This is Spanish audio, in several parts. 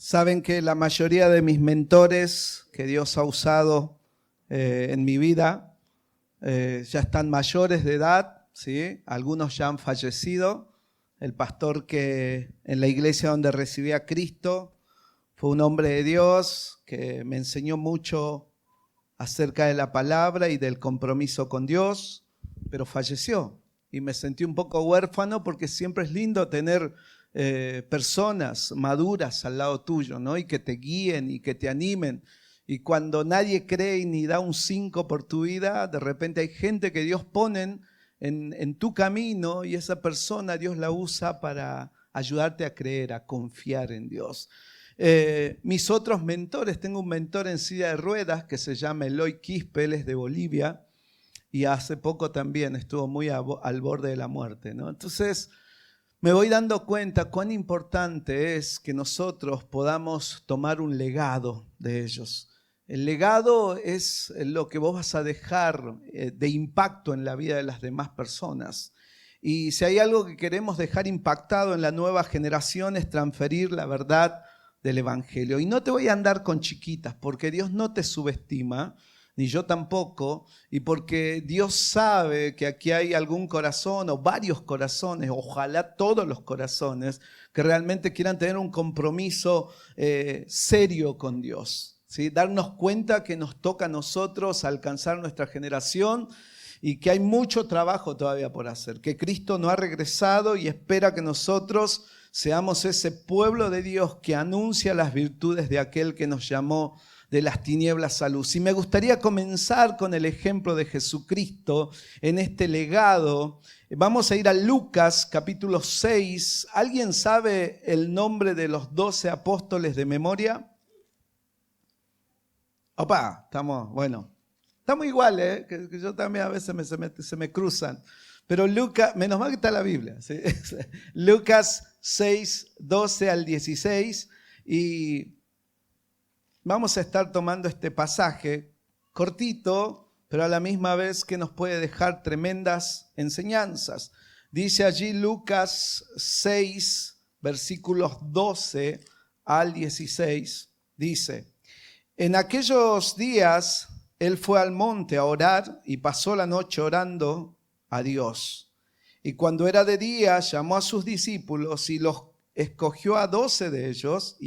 Saben que la mayoría de mis mentores que Dios ha usado en mi vida ya están mayores de edad, ¿sí? Algunos ya han fallecido. El pastor que en la iglesia donde recibí a Cristo fue un hombre de Dios que me enseñó mucho acerca de la palabra y del compromiso con Dios, pero falleció y me sentí un poco huérfano porque siempre es lindo tener personas maduras al lado tuyo, ¿no? Y que te guíen y que te animen. Y cuando nadie cree ni da un 5 por tu vida, de repente hay gente que Dios pone en tu camino y esa persona Dios la usa para ayudarte a creer, a confiar en Dios. Mis otros mentores, tengo un mentor en silla de ruedas que se llama Eloy Quispe, él es de Bolivia y hace poco también estuvo muy al borde de la muerte, ¿no? Entonces me voy dando cuenta cuán importante es que nosotros podamos tomar un legado de ellos. El legado es lo que vos vas a dejar de impacto en la vida de las demás personas. Y si hay algo que queremos dejar impactado en la nueva generación es transferir la verdad del Evangelio. Y no te voy a andar con chiquitas, porque Dios no te subestima, ni yo tampoco, y porque Dios sabe que aquí hay algún corazón o varios corazones, ojalá todos los corazones, que realmente quieran tener un compromiso serio con Dios, ¿sí? Darnos cuenta que nos toca a nosotros alcanzar nuestra generación y que hay mucho trabajo todavía por hacer, que Cristo no ha regresado y espera que nosotros seamos ese pueblo de Dios que anuncia las virtudes de aquel que nos llamó de las tinieblas a luz. Y me gustaría comenzar con el ejemplo de Jesucristo en este legado. Vamos a ir a Lucas capítulo 6. ¿Alguien sabe el nombre de los 12 apóstoles de memoria? Opa, estamos iguales, que yo también a veces se me cruzan. Pero Lucas, menos mal que está la Biblia, ¿sí? Lucas 6, 12 al 16 y vamos a estar tomando este pasaje cortito, pero a la misma vez que nos puede dejar tremendas enseñanzas. Dice allí Lucas 6, versículos 12 al 16, dice: en aquellos días él fue al monte a orar y pasó la noche orando a Dios. Y cuando era de día, llamó a sus discípulos y los escogió a 12 de ellos,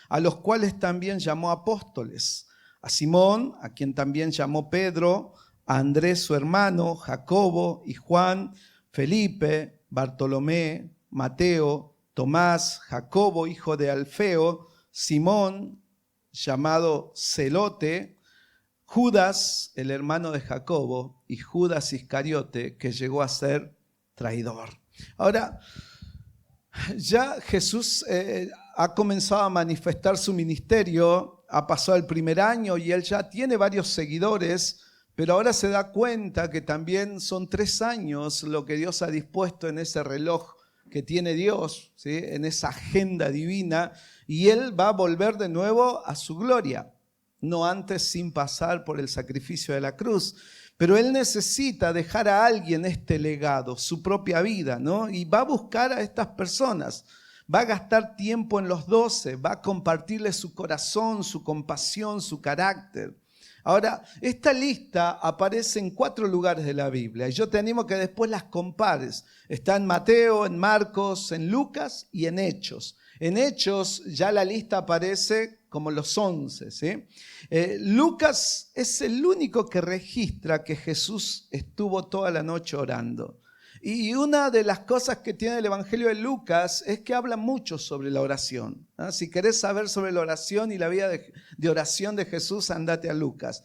a los cuales también llamó apóstoles. A Simón, a quien también llamó Pedro, a Andrés su hermano, Jacobo y Juan, Felipe, Bartolomé, Mateo, Tomás, Jacobo, hijo de Alfeo, Simón, llamado Celote, Judas, el hermano de Jacobo, y Judas Iscariote, que llegó a ser traidor. Ahora, ya Jesús ha comenzado a manifestar su ministerio, ha pasado el primer año y él ya tiene varios seguidores, pero ahora se da cuenta que también son 3 años lo que Dios ha dispuesto en ese reloj que tiene Dios, ¿sí? En esa agenda divina, y él va a volver de nuevo a su gloria, no antes sin pasar por el sacrificio de la cruz. Pero él necesita dejar a alguien este legado, su propia vida, ¿no? Y va a buscar a estas personas, va a gastar tiempo en los 12, va a compartirles su corazón, su compasión, su carácter. Ahora, esta lista aparece en 4 lugares de la Biblia y yo te animo a que después las compares. Está en Mateo, en Marcos, en Lucas y en Hechos. En Hechos ya la lista aparece como los 11, ¿sí? Lucas es el único que registra que Jesús estuvo toda la noche orando. Y una de las cosas que tiene el Evangelio de Lucas es que habla mucho sobre la oración, ¿no? Si querés saber sobre la oración y la vida de oración de Jesús, andate a Lucas.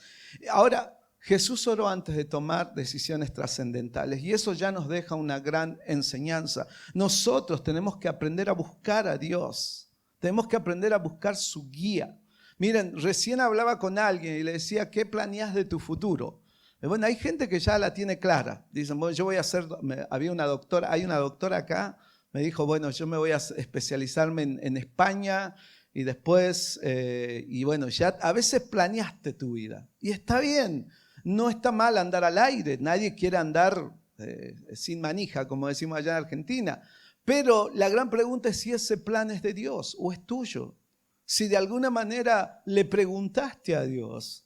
Ahora, Jesús oró antes de tomar decisiones trascendentales y eso ya nos deja una gran enseñanza. Nosotros tenemos que aprender a buscar a Dios, tenemos que aprender a buscar su guía. Miren, recién hablaba con alguien y le decía, ¿qué planeas de tu futuro? Bueno, hay gente que ya la tiene clara. Dicen, bueno, yo voy a hacer, hay una doctora acá, me dijo, bueno, yo me voy a especializarme en España y después, y bueno, ya a veces planeaste tu vida. Y está bien, no está mal andar al aire, nadie quiere andar sin manija, como decimos allá en Argentina. Pero la gran pregunta es si ese plan es de Dios o es tuyo. Si de alguna manera le preguntaste a Dios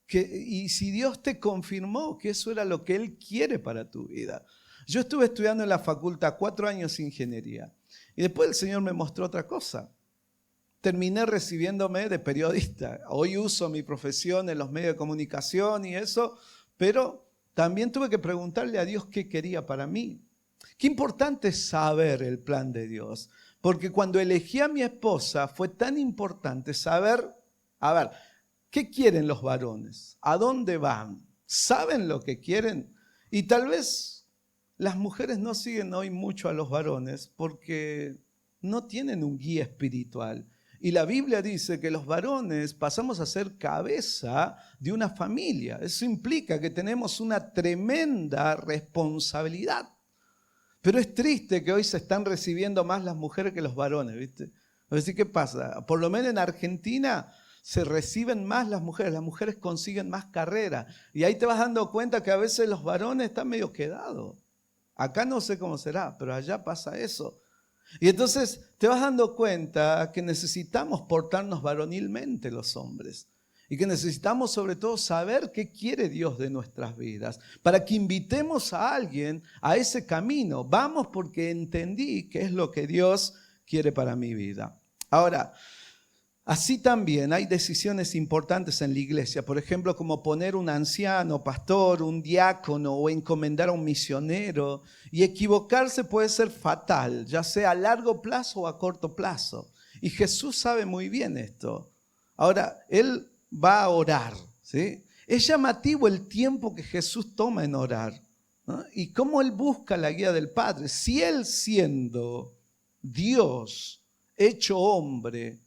y si Dios te confirmó que eso era lo que Él quiere para tu vida. Yo estuve estudiando en la facultad 4 años de ingeniería y después el Señor me mostró otra cosa. Terminé recibiéndome de periodista. Hoy uso mi profesión en los medios de comunicación y eso, pero también tuve que preguntarle a Dios qué quería para mí. Qué importante es saber el plan de Dios, porque cuando elegí a mi esposa fue tan importante saber, a ver, ¿qué quieren los varones? ¿A dónde van? ¿Saben lo que quieren? Y tal vez las mujeres no siguen hoy mucho a los varones porque no tienen un guía espiritual. Y la Biblia dice que los varones pasamos a ser cabeza de una familia. Eso implica que tenemos una tremenda responsabilidad. Pero es triste que hoy se están recibiendo más las mujeres que los varones, ¿viste? Así, ¿qué pasa? Por lo menos en Argentina se reciben más las mujeres consiguen más carrera. Y ahí te vas dando cuenta que a veces los varones están medio quedados. Acá no sé cómo será, pero allá pasa eso. Y entonces te vas dando cuenta que necesitamos portarnos varonilmente los hombres. Y que necesitamos sobre todo saber qué quiere Dios de nuestras vidas, para que invitemos a alguien a ese camino. Vamos porque entendí qué es lo que Dios quiere para mi vida. Ahora, así también hay decisiones importantes en la iglesia, por ejemplo, como poner un anciano, pastor, un diácono o encomendar a un misionero. Y equivocarse puede ser fatal, ya sea a largo plazo o a corto plazo. Y Jesús sabe muy bien esto. Ahora, Él va a orar, ¿sí? Es llamativo el tiempo que Jesús toma en orar, ¿no? Y cómo Él busca la guía del Padre. Si Él, siendo Dios hecho hombre,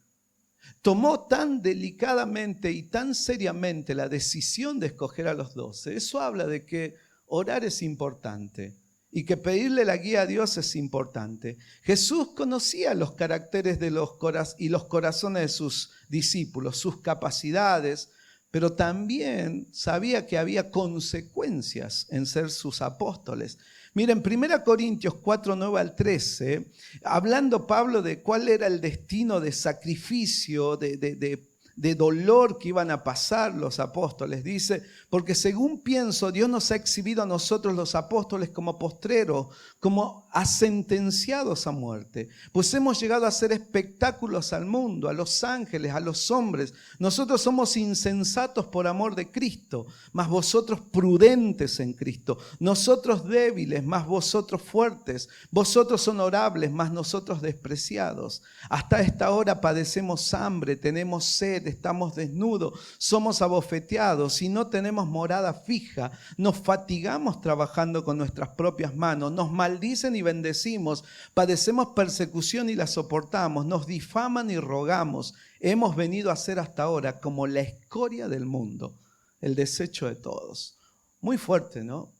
tomó tan delicadamente y tan seriamente la decisión de escoger a los 12, eso habla de que orar es importante y que pedirle la guía a Dios es importante. Jesús conocía los caracteres de los corazones de sus discípulos, sus capacidades, pero también sabía que había consecuencias en ser sus apóstoles. Miren, 1 Corintios 4, 9 al 13, hablando Pablo de cuál era el destino de sacrificio, de dolor que iban a pasar los apóstoles, dice: porque según pienso, Dios nos ha exhibido a nosotros los apóstoles como postreros, como a sentenciados a muerte, pues hemos llegado a hacer espectáculos al mundo, a los ángeles, a los hombres. Nosotros somos insensatos por amor de Cristo, mas vosotros prudentes en Cristo. Nosotros débiles, mas vosotros fuertes. Vosotros honorables, mas nosotros despreciados. Hasta esta hora padecemos hambre, tenemos sed, estamos desnudos, somos abofeteados y no tenemos morada fija. Nos fatigamos trabajando con nuestras propias manos, nos maldicen y bendecimos, padecemos persecución y la soportamos, nos difaman y rogamos. Hemos venido a ser hasta ahora como la escoria del mundo, el desecho de todos. Muy fuerte, ¿no?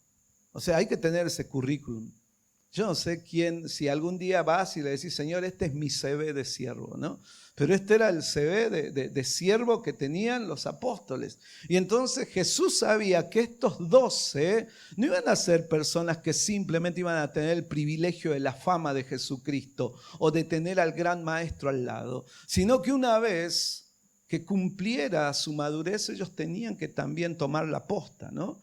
O sea, hay que tener ese currículum. Yo no sé quién, si algún día vas y le decís: Señor, este es mi CV de siervo, ¿no? Pero este era el CV de siervo que tenían los apóstoles. Y entonces Jesús sabía que estos 12 no iban a ser personas que simplemente iban a tener el privilegio de la fama de Jesucristo o de tener al gran maestro al lado, sino que una vez que cumpliera su madurez, ellos tenían que también tomar la posta, ¿no?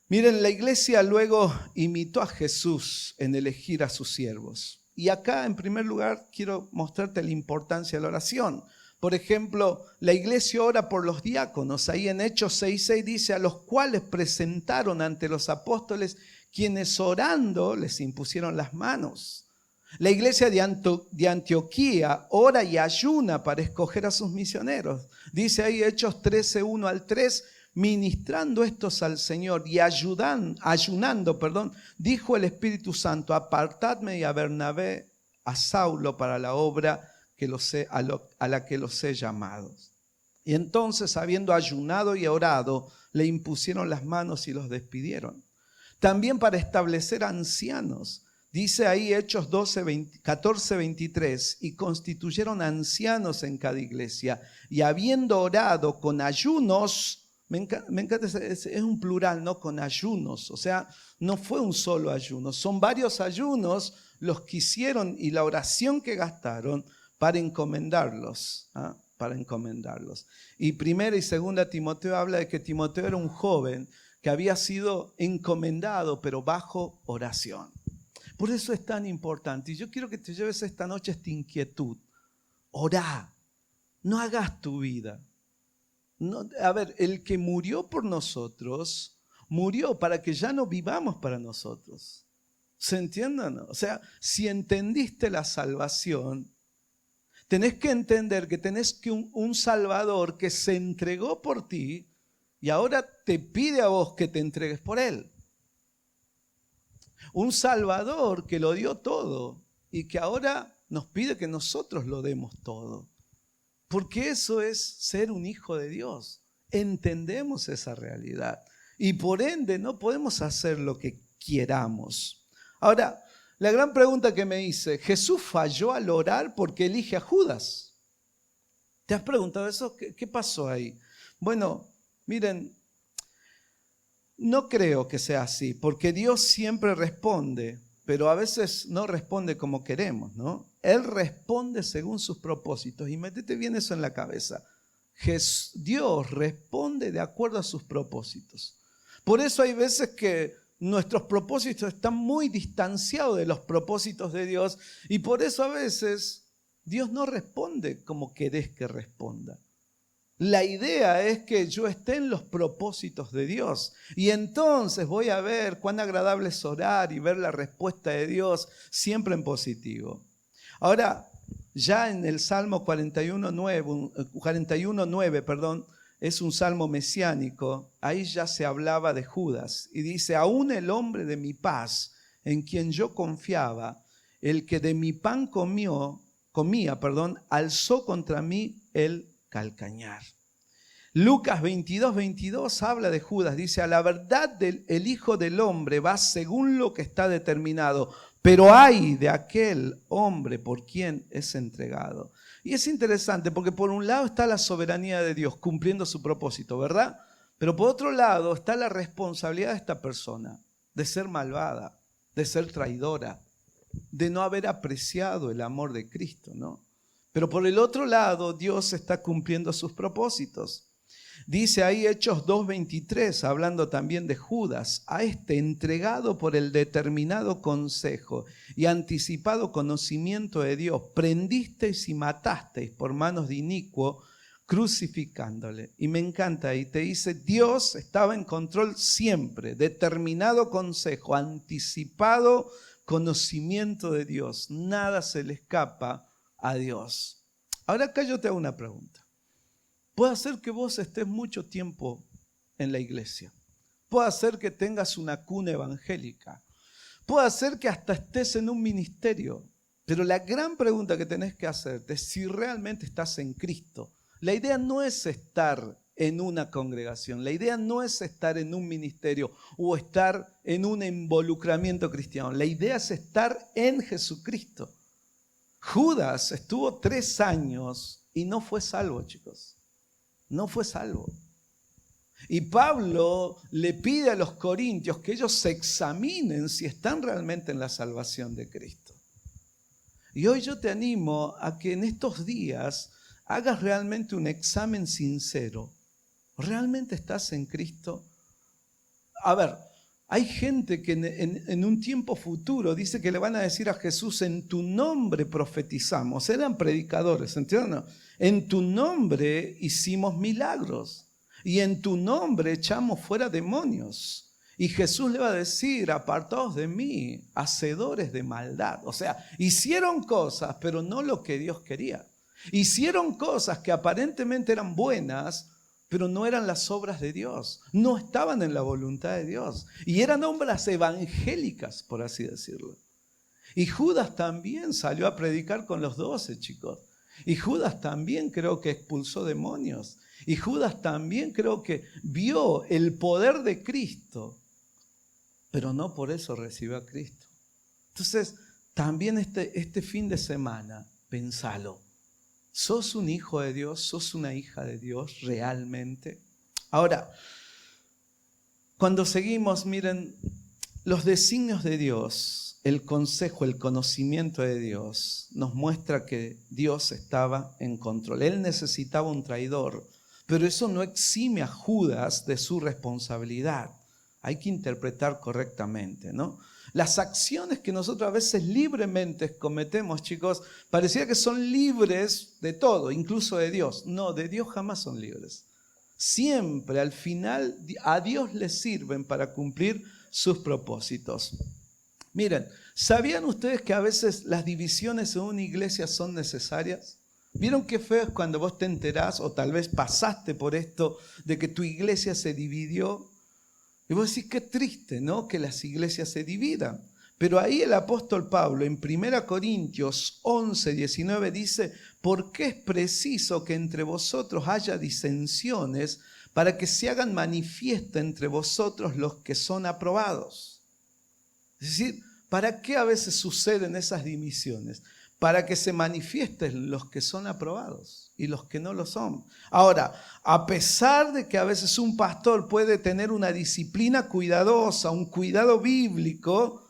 Miren, la iglesia luego imitó a Jesús en elegir a sus siervos. Y acá, en primer lugar, quiero mostrarte la importancia de la oración. Por ejemplo, la iglesia ora por los diáconos. Ahí en Hechos 6:6 dice: a los cuales presentaron ante los apóstoles, quienes orando les impusieron las manos. La iglesia de Antioquía ora y ayuna para escoger a sus misioneros. Dice ahí Hechos 13:1 al 3: ministrando estos al Señor y ayunando, dijo el Espíritu Santo: apartadme y a Bernabé, a Saulo, para la obra a la que los he llamado. Y entonces, habiendo ayunado y orado, le impusieron las manos y los despidieron. También para establecer ancianos. Dice ahí Hechos 14:23, y constituyeron ancianos en cada iglesia, y habiendo orado con ayunos. Me encanta, es un plural, ¿no? Con ayunos, o sea, no fue un solo ayuno, son varios ayunos los que hicieron y la oración que gastaron para encomendarlos, para encomendarlos. Y primera y segunda Timoteo habla de que Timoteo era un joven que había sido encomendado, pero bajo oración. Por eso es tan importante. Y yo quiero que te lleves esta noche esta inquietud. Orá, no hagas tu vida. No, a ver, el que murió por nosotros, murió para que ya no vivamos para nosotros. ¿Se entiende o no? O sea, si entendiste la salvación, tenés que entender que tenés que un Salvador que se entregó por ti y ahora te pide a vos que te entregues por Él. Un Salvador que lo dio todo y que ahora nos pide que nosotros lo demos todo. Porque eso es ser un hijo de Dios. Entendemos esa realidad. Y por ende no podemos hacer lo que queramos. Ahora, la gran pregunta que me hice, ¿Jesús falló al orar porque elige a Judas? ¿Te has preguntado eso? ¿Qué pasó ahí? Bueno, miren, no creo que sea así, porque Dios siempre responde, pero a veces no responde como queremos, ¿no? Él responde según sus propósitos. Y métete bien eso en la cabeza. Dios responde de acuerdo a sus propósitos. Por eso hay veces que nuestros propósitos están muy distanciados de los propósitos de Dios y por eso a veces Dios no responde como querés que responda. La idea es que yo esté en los propósitos de Dios y entonces voy a ver cuán agradable es orar y ver la respuesta de Dios siempre en positivo. Ahora, ya en el Salmo 41:9, es un salmo mesiánico, ahí ya se hablaba de Judas y dice, aún el hombre de mi paz, en quien yo confiaba, el que de mi pan comía, alzó contra mí el calcañar. Lucas 22:22 habla de Judas, dice, a la verdad el Hijo del Hombre va según lo que está determinado, pero ay de aquel hombre por quien es entregado. Y es interesante porque por un lado está la soberanía de Dios cumpliendo su propósito, ¿verdad? Pero por otro lado está la responsabilidad de esta persona de ser malvada, de ser traidora, de no haber apreciado el amor de Cristo, ¿no? Pero por el otro lado Dios está cumpliendo sus propósitos. Dice ahí Hechos 2:23, hablando también de Judas, a este entregado por el determinado consejo y anticipado conocimiento de Dios, prendisteis y matasteis por manos de inicuo, crucificándole. Y me encanta ahí, te dice, Dios estaba en control siempre, determinado consejo, anticipado conocimiento de Dios, nada se le escapa a Dios. Ahora acá yo te hago una pregunta. Puede ser que vos estés mucho tiempo en la iglesia. Puede ser que tengas una cuna evangélica. Puede ser que hasta estés en un ministerio. Pero la gran pregunta que tenés que hacerte es si realmente estás en Cristo. La idea no es estar en una congregación. La idea no es estar en un ministerio o estar en un involucramiento cristiano. La idea es estar en Jesucristo. Judas estuvo 3 años y no fue salvo, chicos. No fue salvo. Y Pablo le pide a los corintios que ellos se examinen si están realmente en la salvación de Cristo. Y hoy yo te animo a que en estos días hagas realmente un examen sincero. ¿Realmente estás en Cristo? A ver, hay gente que en un tiempo futuro dice que le van a decir a Jesús, en tu nombre profetizamos. Eran predicadores, ¿entienden? En tu nombre hicimos milagros y en tu nombre echamos fuera demonios. Y Jesús le va a decir, apartaos de mí, hacedores de maldad. O sea, hicieron cosas, pero no lo que Dios quería. Hicieron cosas que aparentemente eran buenas, pero no eran las obras de Dios, no estaban en la voluntad de Dios. Y eran obras evangélicas, por así decirlo. Y Judas también salió a predicar con los 12, chicos. Y Judas también creo que expulsó demonios. Y Judas también creo que vio el poder de Cristo, pero no por eso recibió a Cristo. Entonces, también este fin de semana, pensalo. ¿Sos un hijo de Dios? ¿Sos una hija de Dios realmente? Ahora, cuando seguimos, miren, los designios de Dios el consejo, el conocimiento de Dios nos muestra que Dios estaba en control. Él necesitaba un traidor, pero eso no exime a Judas de su responsabilidad. Hay que interpretar correctamente, ¿no? Las acciones que nosotros a veces libremente cometemos, chicos, parecía que son libres de todo, incluso de Dios. No, de Dios jamás son libres. Siempre al final a Dios le sirven para cumplir sus propósitos. Miren, ¿sabían ustedes que a veces las divisiones en una iglesia son necesarias? ¿Vieron qué feo es cuando vos te enterás o tal vez pasaste por esto de que tu iglesia se dividió? Y vos decís, qué triste, ¿no? Que las iglesias se dividan. Pero ahí el apóstol Pablo en 1 Corintios 11, 19 dice, porque es preciso que entre vosotros haya disensiones para que se hagan manifiesta entre vosotros los que son aprobados. Es decir, ¿para qué a veces suceden esas divisiones? Para que se manifiesten los que son aprobados y los que no lo son. Ahora, a pesar de que a veces un pastor puede tener una disciplina cuidadosa, un cuidado bíblico,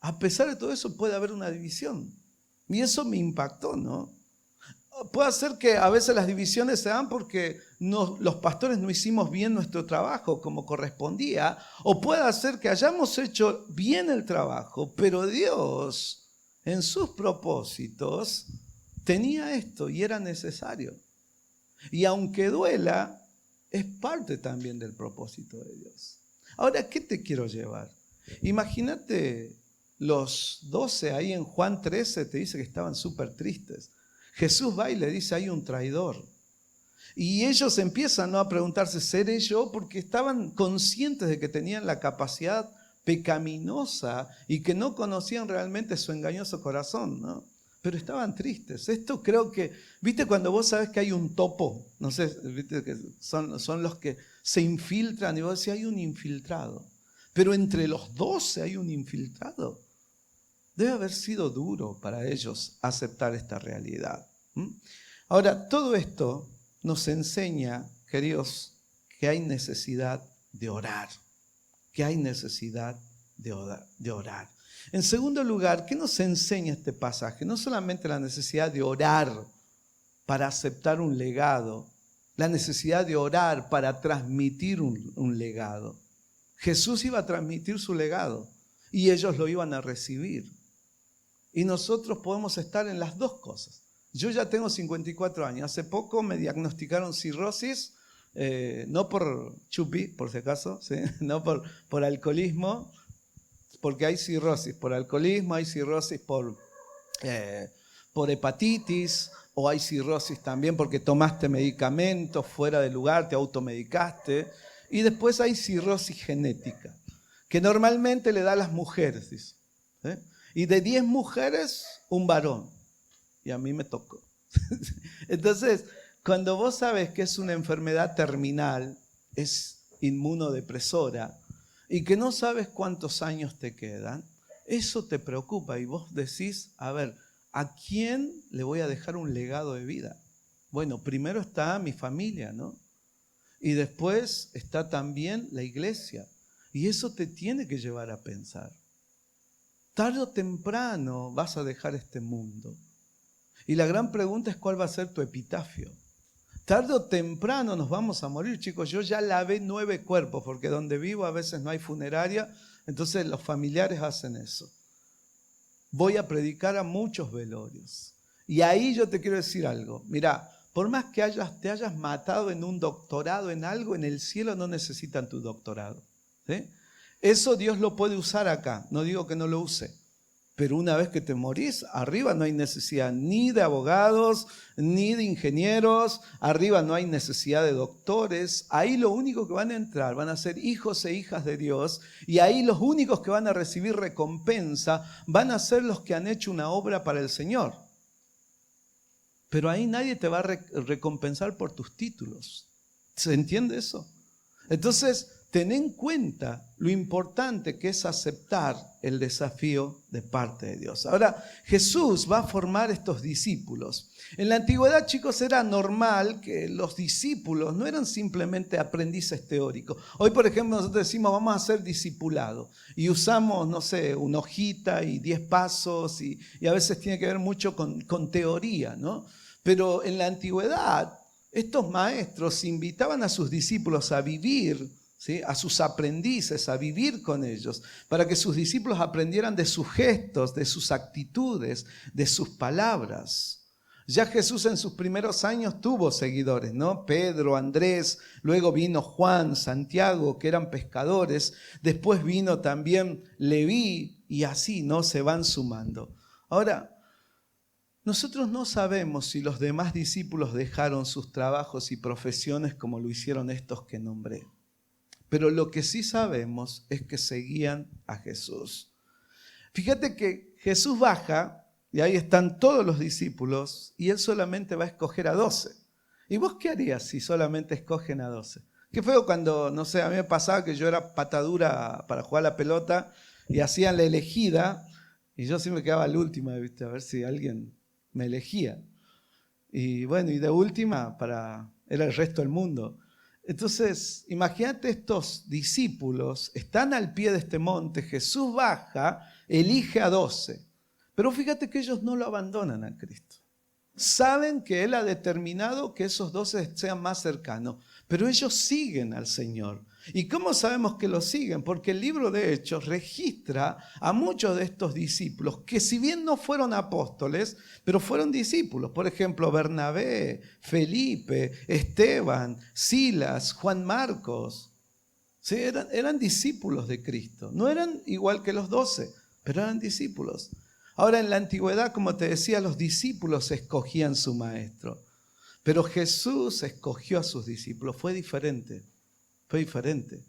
a pesar de todo eso puede haber una división. Y eso me impactó, ¿no? Puede ser que a veces las divisiones se dan porque los pastores no hicimos bien nuestro trabajo como correspondía, o puede ser que hayamos hecho bien el trabajo, pero Dios en sus propósitos tenía esto y era necesario. Y aunque duela, es parte también del propósito de Dios. Ahora, ¿qué te quiero llevar? Imagínate los 12 ahí en Juan 13, te dice que estaban súper tristes. Jesús va y le dice, hay un traidor. Y ellos empiezan, ¿no?, a preguntarse, ¿seré yo? Porque estaban conscientes de que tenían la capacidad pecaminosa y que no conocían realmente su engañoso corazón, ¿no? Pero estaban tristes. Esto creo que, ¿viste cuando vos sabés que hay un topo? No sé, ¿viste? Que son los que se infiltran y vos decís, hay un infiltrado. Pero entre los 12 hay un infiltrado. Debe haber sido duro para ellos aceptar esta realidad. Ahora, todo esto nos enseña, queridos, que hay necesidad de orar. Que hay necesidad de orar. En segundo lugar, ¿qué nos enseña este pasaje? No solamente la necesidad de orar para aceptar un legado, la necesidad de orar para transmitir un legado. Jesús iba a transmitir su legado y ellos lo iban a recibir. Y nosotros podemos estar en las dos cosas. Yo ya tengo 54 años. Hace poco me diagnosticaron cirrosis, no por chupi, por si acaso, ¿sí? No por alcoholismo, porque hay cirrosis por alcoholismo, hay cirrosis por hepatitis, o hay cirrosis también porque tomaste medicamentos fuera de lugar, te automedicaste. Y después hay cirrosis genética, que normalmente le da a las mujeres, dice, ¿sí? Y de 10 mujeres, un varón. Y a mí me tocó. Entonces, cuando vos sabes que es una enfermedad terminal, es inmunodepresora, y que no sabes cuántos años te quedan, eso te preocupa y vos decís, a ver, ¿a quién le voy a dejar un legado de vida? Bueno, primero está mi familia, ¿no? Y después está también la iglesia. Y eso te tiene que llevar a pensar. Tarde o temprano vas a dejar este mundo. Y la gran pregunta es cuál va a ser tu epitafio. Tarde o temprano nos vamos a morir, chicos. Yo ya lavé 9 cuerpos, porque donde vivo a veces no hay funeraria, entonces los familiares hacen eso. Voy a predicar a muchos velorios. Y ahí yo te quiero decir algo. Mirá, por más que te hayas matado en un doctorado en algo, en el cielo no necesitan tu doctorado, ¿sí? Eso Dios lo puede usar acá, no digo que no lo use. Pero una vez que te morís, arriba no hay necesidad ni de abogados, ni de ingenieros, arriba no hay necesidad de doctores. Ahí lo único que van a entrar van a ser hijos e hijas de Dios, y ahí los únicos que van a recibir recompensa van a ser los que han hecho una obra para el Señor. Pero ahí nadie te va a recompensar por tus títulos. ¿Se entiende eso? Entonces, ten en cuenta lo importante que es aceptar el desafío de parte de Dios. Ahora, Jesús va a formar estos discípulos. En la antigüedad, chicos, era normal que los discípulos no eran simplemente aprendices teóricos. Hoy, por ejemplo, nosotros decimos vamos a ser discipulados y usamos, no sé, una hojita y 10 pasos y a veces tiene que ver mucho con teoría, ¿no? Pero en la antigüedad, estos maestros invitaban a sus discípulos a vivir, ¿sí?, a sus aprendices, a vivir con ellos, para que sus discípulos aprendieran de sus gestos, de sus actitudes, de sus palabras. Ya Jesús en sus primeros años tuvo seguidores, ¿no? Pedro, Andrés, luego vino Juan, Santiago, que eran pescadores, después vino también Leví y así, ¿no?, se van sumando. Ahora, nosotros no sabemos si los demás discípulos dejaron sus trabajos y profesiones como lo hicieron estos que nombré. Pero lo que sí sabemos es que seguían a Jesús. Fíjate que Jesús baja y ahí están todos los discípulos y Él solamente va a escoger a 12. ¿Y vos qué harías si solamente escogen a 12? Qué feo cuando, no sé, a mí me pasaba que yo era patadura para jugar la pelota y hacían la elegida y yo sí me quedaba al último, ¿viste? A ver si alguien me elegía. Y bueno, y de última era el resto del mundo. Entonces, imagínate, estos discípulos están al pie de este monte, Jesús baja, elige a 12. Pero fíjate que ellos no lo abandonan a Cristo. Saben que Él ha determinado que esos 12 sean más cercanos, pero ellos siguen al Señor. ¿Y cómo sabemos que lo siguen? Porque el libro de Hechos registra a muchos de estos discípulos que si bien no fueron apóstoles, pero fueron discípulos. Por ejemplo, Bernabé, Felipe, Esteban, Silas, Juan Marcos. Sí, eran discípulos de Cristo. No eran igual que los 12, pero eran discípulos. Ahora, en la antigüedad, como te decía, los discípulos escogían su maestro. Pero Jesús escogió a sus discípulos. Fue diferente. Fue diferente.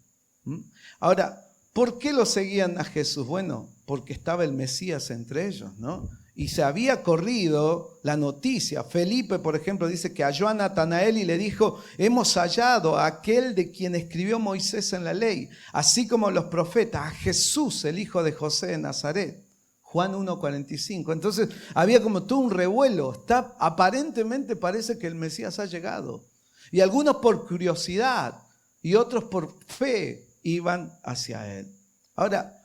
Ahora, ¿por qué lo seguían a Jesús? Bueno, porque estaba el Mesías entre ellos, ¿no? Y se había corrido la noticia. Felipe, por ejemplo, dice que halló a Natanael y le dijo: hemos hallado a aquel de quien escribió Moisés en la ley, así como los profetas, a Jesús, el hijo de José de Nazaret. Juan 1:45. Entonces había como todo un revuelo. Aparentemente parece que el Mesías ha llegado. Y algunos por curiosidad y otros por fe iban hacia Él. Ahora,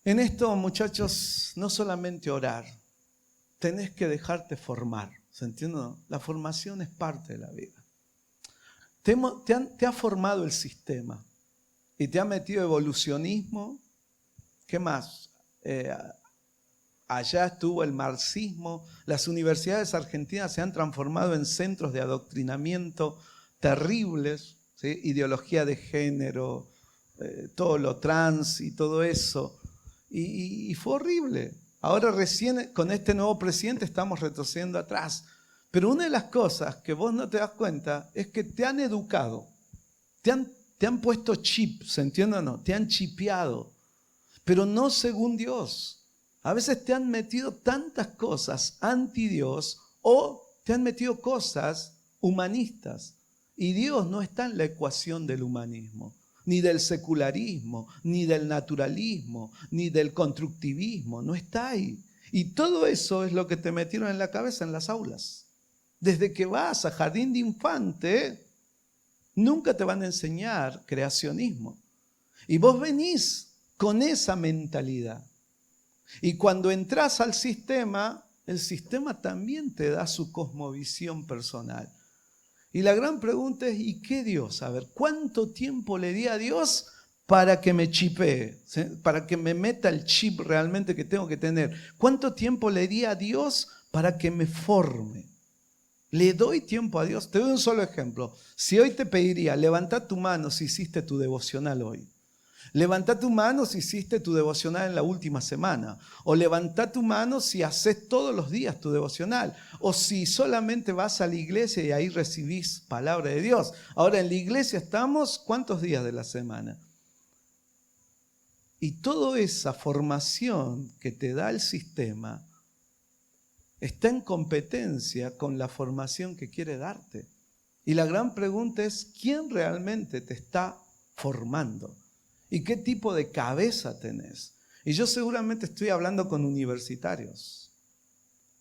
en esto, muchachos, no solamente orar, tenés que dejarte formar. ¿Se entiende? La formación es parte de la vida. Te ha formado el sistema y te ha metido evolucionismo. ¿Qué más? Allá estuvo el marxismo. Las universidades argentinas se han transformado en centros de adoctrinamiento terribles, ¿sí? Ideología de género, todo lo trans y todo eso. Y fue horrible. Ahora recién con este nuevo presidente estamos retrocediendo atrás. Pero una de las cosas que vos no te das cuenta es que te han educado, te han puesto chip, ¿se entiende o no? Te han chipeado, pero no según Dios. A veces te han metido tantas cosas anti Dios o te han metido cosas humanistas. Y Dios no está en la ecuación del humanismo, ni del secularismo, ni del naturalismo, ni del constructivismo. No está ahí. Y todo eso es lo que te metieron en la cabeza en las aulas. Desde que vas a jardín de infante, nunca te van a enseñar creacionismo. Y vos venís con esa mentalidad. Y cuando entras al sistema, el sistema también te da su cosmovisión personal. Y la gran pregunta es, ¿y qué Dios? A ver, ¿cuánto tiempo le di a Dios para que me chipee? ¿Sí? Para que me meta el chip realmente que tengo que tener. ¿Cuánto tiempo le di a Dios para que me forme? ¿Le doy tiempo a Dios? Te doy un solo ejemplo. Si hoy te pediría, levanta tu mano si hiciste tu devocional hoy. Levanta tu mano si hiciste tu devocional en la última semana. O levanta tu mano si haces todos los días tu devocional. O si solamente vas a la iglesia y ahí recibís palabra de Dios. Ahora en la iglesia estamos, ¿cuántos días de la semana? Y toda esa formación que te da el sistema está en competencia con la formación que quiere darte. Y la gran pregunta es, ¿quién realmente te está formando. ¿Y qué tipo de cabeza tenés? Y yo seguramente estoy hablando con universitarios.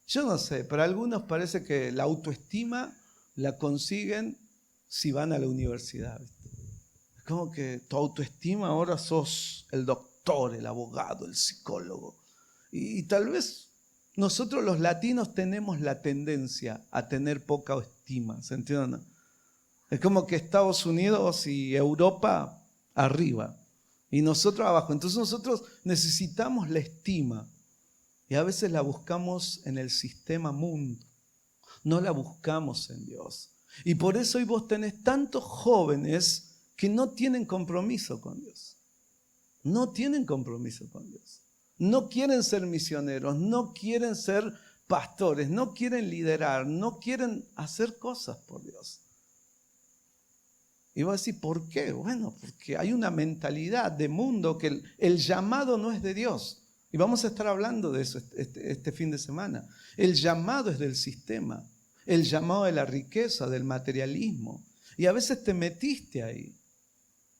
Yo no sé, para algunos parece que la autoestima la consiguen si van a la universidad. Es como que tu autoestima ahora sos el doctor, el abogado, el psicólogo. Y tal vez nosotros los latinos tenemos la tendencia a tener poca estima, ¿se entiende? Es como que Estados Unidos y Europa arriba y nosotros abajo. Entonces nosotros necesitamos la estima y a veces la buscamos en el sistema mundo, no la buscamos en Dios. Y por eso hoy vos tenés tantos jóvenes que no tienen compromiso con Dios. No tienen compromiso con Dios. No quieren ser misioneros, no quieren ser pastores, no quieren liderar, no quieren hacer cosas por Dios. Y vos decís, ¿por qué? Bueno, porque hay una mentalidad de mundo que el llamado no es de Dios. Y vamos a estar hablando de eso este fin de semana. El llamado es del sistema, el llamado de la riqueza, del materialismo. Y a veces te metiste ahí,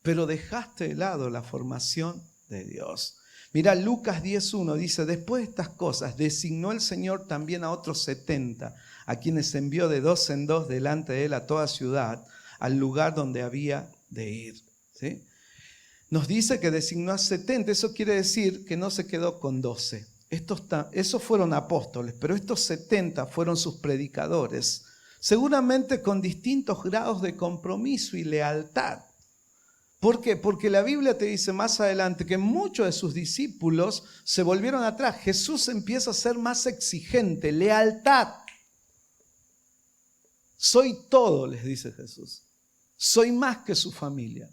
pero dejaste de lado la formación de Dios. Mira, Lucas 10:1 dice, después de estas cosas designó el Señor también a otros 70, a quienes envió de 2 en 2 delante de él a toda ciudad, al lugar donde había de ir. ¿Sí? Nos dice que designó a 70, eso quiere decir que no se quedó con 12. Esos fueron apóstoles, pero estos 70 fueron sus predicadores, seguramente con distintos grados de compromiso y lealtad. ¿Por qué? Porque la Biblia te dice más adelante que muchos de sus discípulos se volvieron atrás. Jesús empieza a ser más exigente, lealtad. Soy todo, les dice Jesús. Soy más que su familia.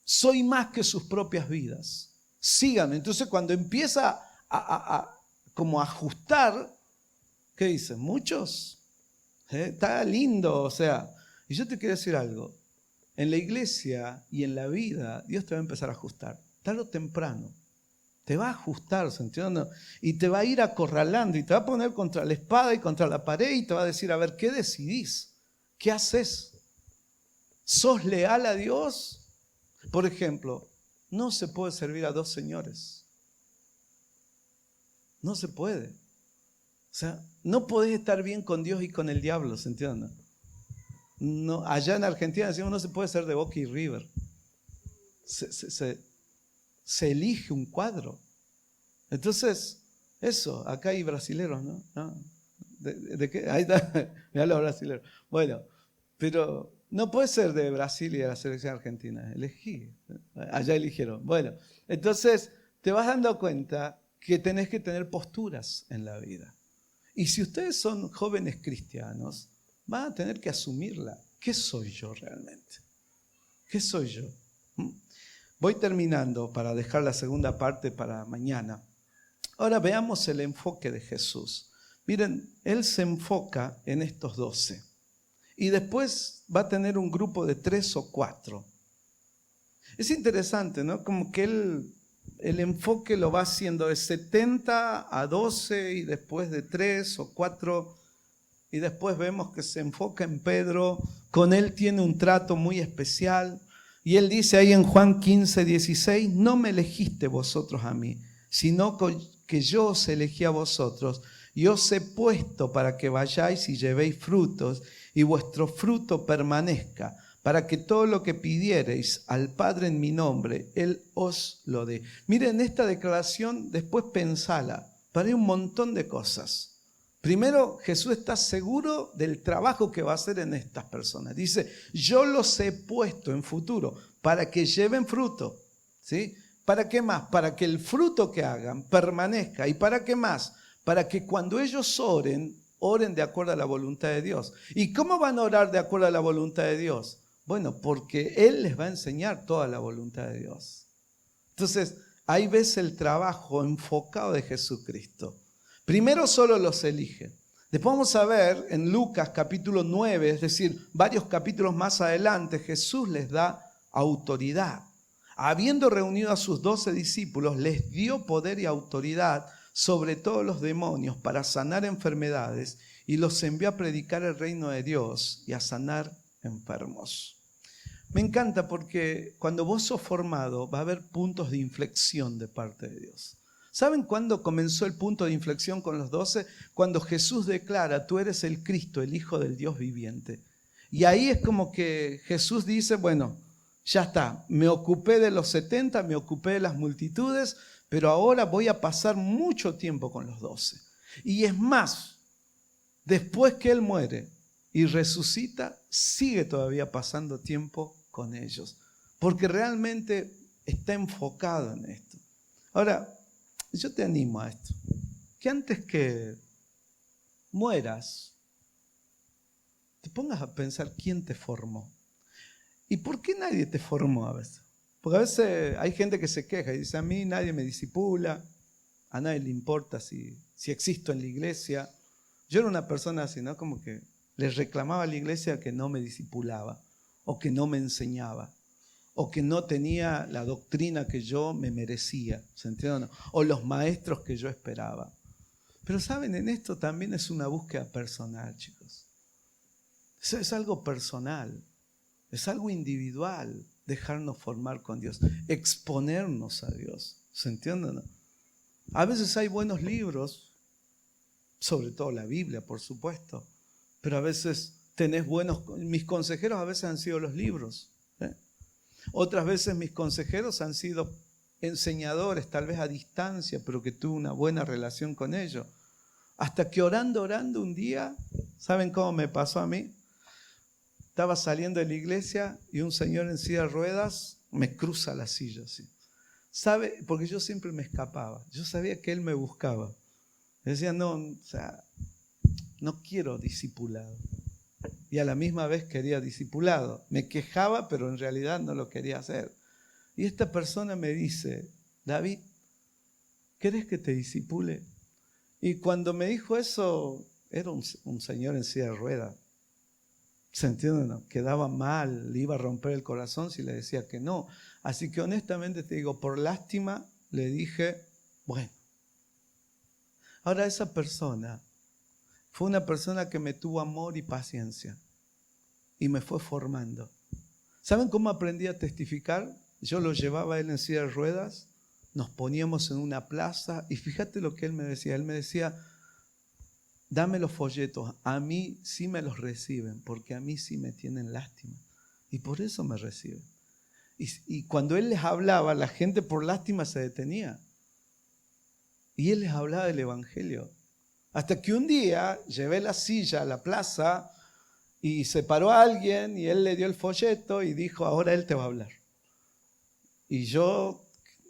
Soy más que sus propias vidas. Síganme. Entonces cuando empieza como a ajustar, ¿qué dicen? Muchos. Está lindo, o sea. Y yo te quiero decir algo. En la iglesia y en la vida, Dios te va a empezar a ajustar. Tarde o temprano. Te va a ajustar, ¿se entiende? Y te va a ir acorralando y te va a poner contra la espada y contra la pared y te va a decir, a ver, ¿qué decidís? ¿Qué haces? ¿Sos leal a Dios? Por ejemplo, no se puede servir a 2 señores. No se puede. O sea, no podés estar bien con Dios y con el diablo, ¿se entiende? No, allá en Argentina decimos no se puede ser de Boca y River. Se elige un cuadro. Entonces, eso, acá hay brasileros, ¿no? ¿De qué? Ahí está, mirá los brasileros. Bueno, pero no puede ser de Brasil y de la selección argentina. Elegí. Allá eligieron. Bueno, entonces te vas dando cuenta que tenés que tener posturas en la vida. Y si ustedes son jóvenes cristianos, van a tener que asumirla. ¿Qué soy yo realmente? ¿Qué soy yo? Voy terminando para dejar la segunda parte para mañana. Ahora veamos el enfoque de Jesús. Miren, Él se enfoca en estos 12. Y después va a tener un grupo de 3 o 4. Es interesante, ¿no? Como que el enfoque lo va haciendo de 70 a 12 y después de 3 o 4. Y después vemos que se enfoca en Pedro. Con él tiene un trato muy especial. Y él dice ahí en Juan 15:16, no me elegiste vosotros a mí, sino que yo os elegí a vosotros y os he puesto para que vayáis y llevéis frutos y vuestro fruto permanezca, para que todo lo que pidiereis al Padre en mi nombre, Él os lo dé. Miren, esta declaración después pensala, para un montón de cosas. Primero, Jesús está seguro del trabajo que va a hacer en estas personas. Dice, yo los he puesto en futuro para que lleven fruto. ¿Sí? ¿Para qué más? Para que el fruto que hagan permanezca. ¿Y para qué más? Para que cuando ellos oren, oren de acuerdo a la voluntad de Dios. ¿Y cómo van a orar de acuerdo a la voluntad de Dios? Bueno, porque Él les va a enseñar toda la voluntad de Dios. Entonces, ahí ves el trabajo enfocado de Jesucristo. Primero solo los elige. Después vamos a ver en Lucas capítulo 9, es decir, varios capítulos más adelante, Jesús les da autoridad. Habiendo reunido a sus 12 discípulos, les dio poder y autoridad sobre todos los demonios para sanar enfermedades y los envió a predicar el reino de Dios y a sanar enfermos. Me encanta porque cuando vos sos formado va a haber puntos de inflexión de parte de Dios. ¿Saben cuándo comenzó el punto de inflexión con los 12? Cuando Jesús declara, tú eres el Cristo, el Hijo del Dios viviente. Y ahí es como que Jesús dice, bueno, ya está, me ocupé de los 70, me ocupé de las multitudes, pero ahora voy a pasar mucho tiempo con los 12. Y es más, después que Él muere y resucita, sigue todavía pasando tiempo con ellos, porque realmente está enfocado en esto. Ahora, yo te animo a esto, que antes que mueras, te pongas a pensar quién te formó. ¿Y por qué nadie te formó a veces? Porque a veces hay gente que se queja y dice, a mí nadie me discipula, a nadie le importa si existo en la iglesia. Yo era una persona así, ¿no? Como que le reclamaba a la iglesia que no me discipulaba, o que no me enseñaba, o que no tenía la doctrina que yo me merecía, ¿se entiende o no? O los maestros que yo esperaba. Pero saben, en esto también es una búsqueda personal, chicos. Es algo personal, es algo individual, dejarnos formar con Dios, exponernos a Dios, ¿se entiende o no? A veces hay buenos libros, sobre todo la Biblia, por supuesto, pero a veces tenés mis consejeros a veces han sido los libros, ¿eh? Otras veces mis consejeros han sido enseñadores, tal vez a distancia, pero que tuve una buena relación con ellos. Hasta que orando un día, ¿saben cómo me pasó a mí? Estaba saliendo de la iglesia y un señor en silla de ruedas me cruza la silla así. ¿Sabe? Porque yo siempre me escapaba. Yo sabía que él me buscaba. Decía, no, o sea, no quiero discipulado. Y a la misma vez quería discipulado. Me quejaba, pero en realidad no lo quería hacer. Y esta persona me dice, David, ¿querés que te disipule? Y cuando me dijo eso, era un señor en silla de ruedas. ¿Se entiende? No? Quedaba mal, le iba a romper el corazón si le decía que no. Así que honestamente te digo, por lástima le dije, bueno. Ahora esa persona fue una persona que me tuvo amor y paciencia y me fue formando. ¿Saben cómo aprendí a testificar? Yo lo llevaba a él en silla de ruedas, nos poníamos en una plaza y fíjate lo que él me decía. Él me decía, dame los folletos, a mí sí me los reciben, porque a mí sí me tienen lástima. Y por eso me reciben. Y cuando él les hablaba, la gente por lástima se detenía. Y él les hablaba del Evangelio. Hasta que un día llevé la silla a la plaza y se paró a alguien y él le dio el folleto y dijo, ahora él te va a hablar. Y yo,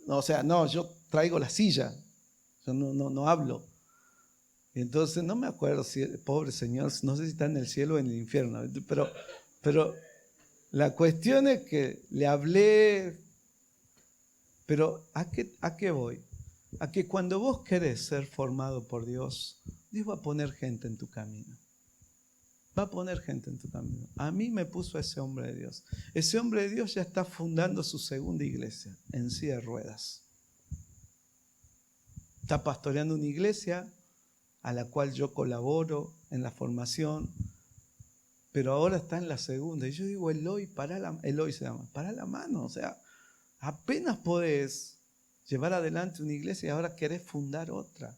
yo traigo la silla, yo no hablo. Entonces no me acuerdo si el pobre señor, no sé si está en el cielo o en el infierno, pero la cuestión es que le hablé, pero ¿a qué voy? A que cuando vos querés ser formado por Dios, Dios va a poner gente en tu camino. Va a poner gente en tu camino. A mí me puso ese hombre de Dios. Ese hombre de Dios ya está fundando su segunda iglesia en silla de ruedas. Está pastoreando una iglesia a la cual yo colaboro en la formación, pero ahora está en la segunda. Y yo digo, Eloy se llama, pará la mano. O sea, apenas podés llevar adelante una iglesia y ahora querés fundar otra.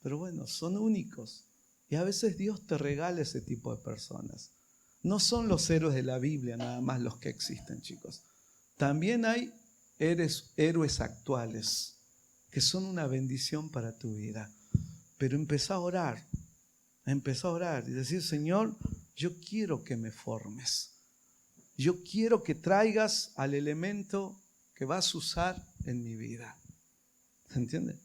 Pero bueno, son únicos. Y a veces Dios te regala ese tipo de personas. No son los héroes de la Biblia nada más los que existen, chicos. También hay héroes actuales que son una bendición para tu vida. Pero empezá a orar y decir, Señor, yo quiero que me formes. Yo quiero que traigas al elemento que vas a usar en mi vida. ¿Se entiende?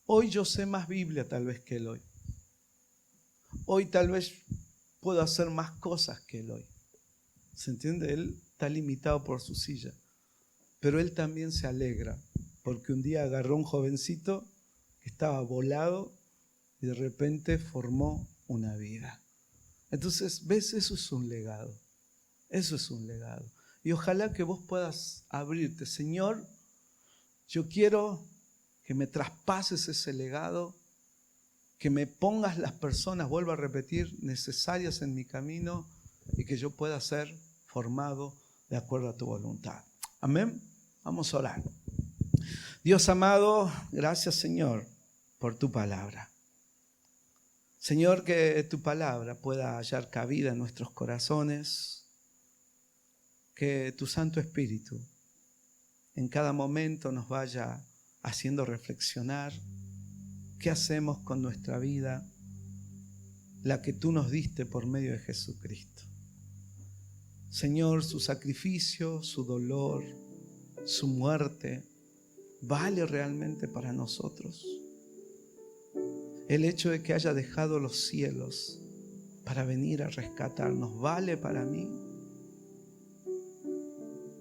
Hoy yo sé más Biblia tal vez que él hoy. Hoy tal vez puedo hacer más cosas que él hoy. ¿Se entiende? Él está limitado por su silla. Pero él también se alegra porque un día agarró un jovencito que estaba volado y de repente formó una vida. Entonces, ¿ves? Eso es un legado. Eso es un legado. Y ojalá que vos puedas abrirte. Señor, yo quiero que me traspases ese legado, que me pongas las personas, vuelvo a repetir, necesarias en mi camino y que yo pueda ser transformado de acuerdo a tu voluntad. Amén. Vamos a orar. Dios amado, gracias Señor por tu palabra. Señor, que tu palabra pueda hallar cabida en nuestros corazones, que tu Santo Espíritu en cada momento nos vaya haciendo reflexionar qué hacemos con nuestra vida, la que tú nos diste por medio de Jesucristo. Señor, su sacrificio, su dolor, su muerte, ¿vale realmente para nosotros? El hecho de que haya dejado los cielos para venir a rescatarnos, ¿vale para mí?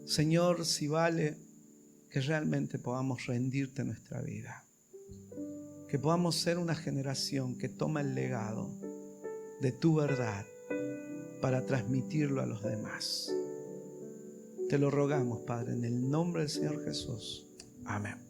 Señor, si vale, que realmente podamos rendirte nuestra vida. Que podamos ser una generación que toma el legado de tu verdad para transmitirlo a los demás. Te lo rogamos, Padre, en el nombre del Señor Jesús. Amén.